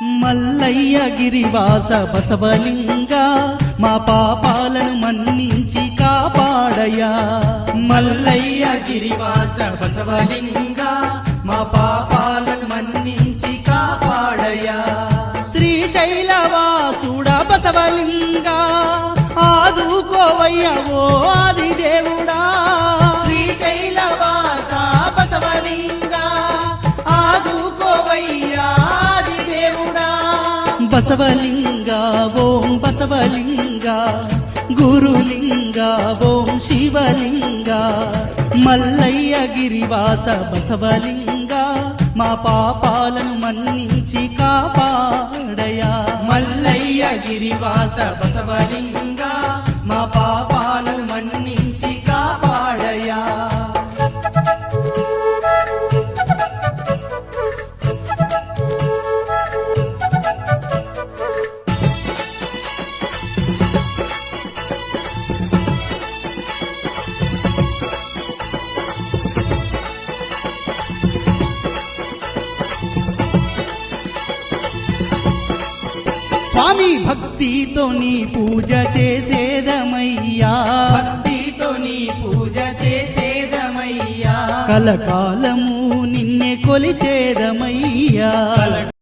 మల్లయ్య గిరివాస బసవలింగ మా పాపాలను మన్నించి కాపాడయా మల్లయ్య గిరివాస బసవలింగ మా పాపాలను మన్నించి కాపాడయా శ్రీశైలవాసుడ బసవలింగ ఆదుకోవయ్య ఓ ఆది దేవుడా శ్రీశైలవాస బసవలింగ ఆదుకోవయ్యా ఆది దేవుడా బసవలింగ ఓం బసవలింగ గురులింగ ఓం శివలింగ మల్లయ్య గిరివాస బసవలింగ మా పాపాలను మన్నించి కాపాడయా మల్లయ్య గిరివాస బసవలింగ మా పాపాలను మన్నించి కాపాడయా స్వామి భక్తితో నీ పూజ చేసేదమయ్యా భక్తితో నీ పూజ చేసేదమయ్యా కలకాలము నిన్నే కొలిచేదమయ్యా